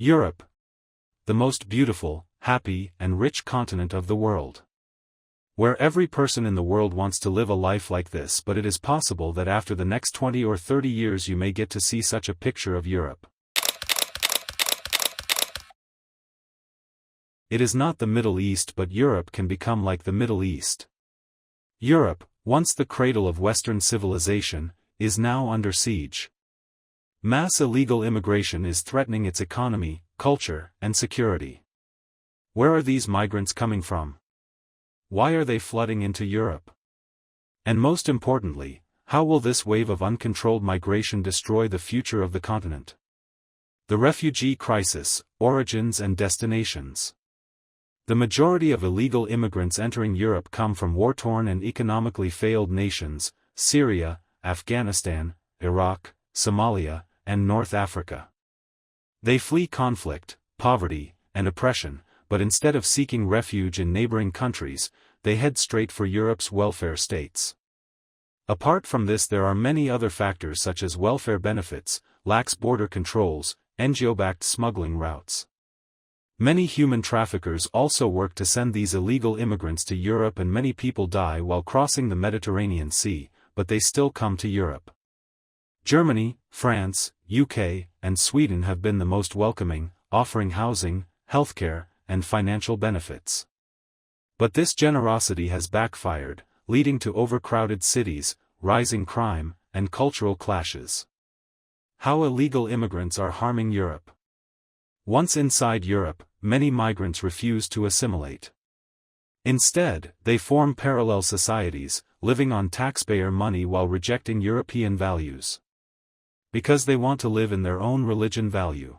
Europe. The most beautiful, happy, and rich continent of the world. Where every person in the world wants to live a life like this, but it is possible that after the next 20 or 30 years you may get to see such a picture of Europe. It is not the Middle East, but Europe can become like the Middle East. Europe, once the cradle of Western civilization, is now under siege. Mass illegal immigration is threatening its economy, culture, and security. Where are these migrants coming from? Why are they flooding into Europe? And most importantly, how will this wave of uncontrolled migration destroy the future of the continent? The refugee crisis, origins and destinations. The majority of illegal immigrants entering Europe come from war-torn and economically failed nations: Syria, Afghanistan, Iraq, Somalia, and North Africa. They flee conflict, poverty, and oppression, but instead of seeking refuge in neighboring countries, they head straight for Europe's welfare states. Apart from this, there are many other factors such as welfare benefits, lax border controls, NGO-backed smuggling routes. Many human traffickers also work to send these illegal immigrants to Europe, and many people die while crossing the Mediterranean Sea, but they still come to Europe. Germany, France, UK, and Sweden have been the most welcoming, offering housing, healthcare, and financial benefits. But this generosity has backfired, leading to overcrowded cities, rising crime, and cultural clashes. How illegal immigrants are harming Europe. Once inside Europe, many migrants refuse to assimilate. Instead, they form parallel societies, living on taxpayer money while rejecting European values. Because they want to live in their own religion value.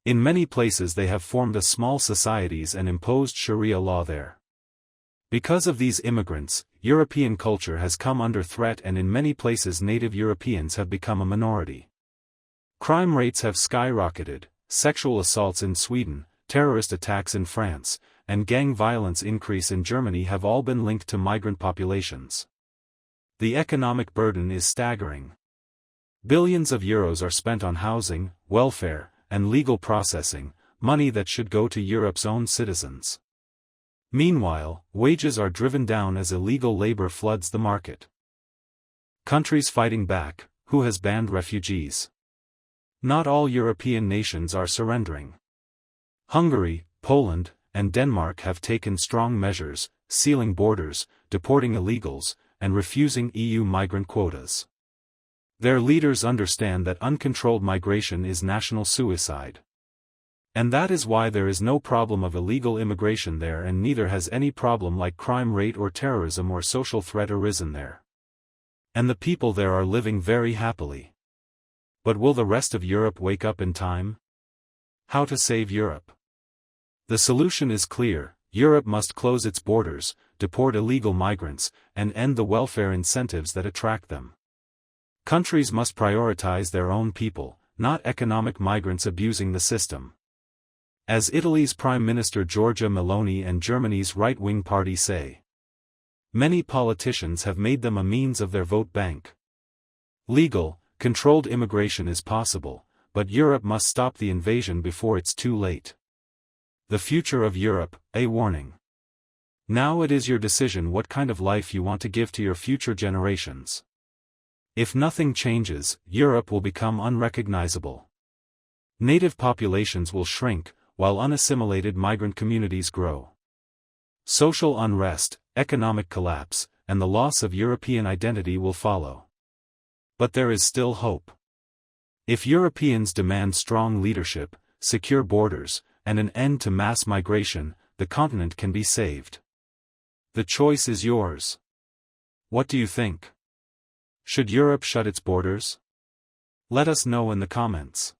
In many places they have formed a small societies and imposed Sharia law there. Because of these immigrants, European culture has come under threat, and in many places native Europeans have become a minority. Crime rates have skyrocketed, sexual assaults in Sweden, terrorist attacks in France, and gang violence increase in Germany have all been linked to migrant populations. The economic burden is staggering. Billions of euros are spent on housing, welfare, and legal processing, money that should go to Europe's own citizens. Meanwhile, wages are driven down as illegal labor floods the market. Countries fighting back. Who has banned refugees? Not all European nations are surrendering. Hungary, Poland, and Denmark have taken strong measures, sealing borders, deporting illegals, and refusing EU migrant quotas. Their leaders understand that uncontrolled migration is national suicide. And that is why there is no problem of illegal immigration there, and neither has any problem like crime rate or terrorism or social threat arisen there. And the people there are living very happily. But will the rest of Europe wake up in time? How to save Europe? The solution is clear: Europe must close its borders, deport illegal migrants, and end the welfare incentives that attract them. Countries must prioritize their own people, not economic migrants abusing the system. As Italy's Prime Minister Giorgia Meloni and Germany's right-wing party say. Many politicians have made them a means of their vote bank. Legal, controlled immigration is possible, but Europe must stop the invasion before it's too late. The future of Europe, a warning. Now it is your decision what kind of life you want to give to your future generations. If nothing changes, Europe will become unrecognizable. Native populations will shrink, while unassimilated migrant communities grow. Social unrest, economic collapse, and the loss of European identity will follow. But there is still hope. If Europeans demand strong leadership, secure borders, and an end to mass migration, the continent can be saved. The choice is yours. What do you think? Should Europe shut its borders? Let us know in the comments.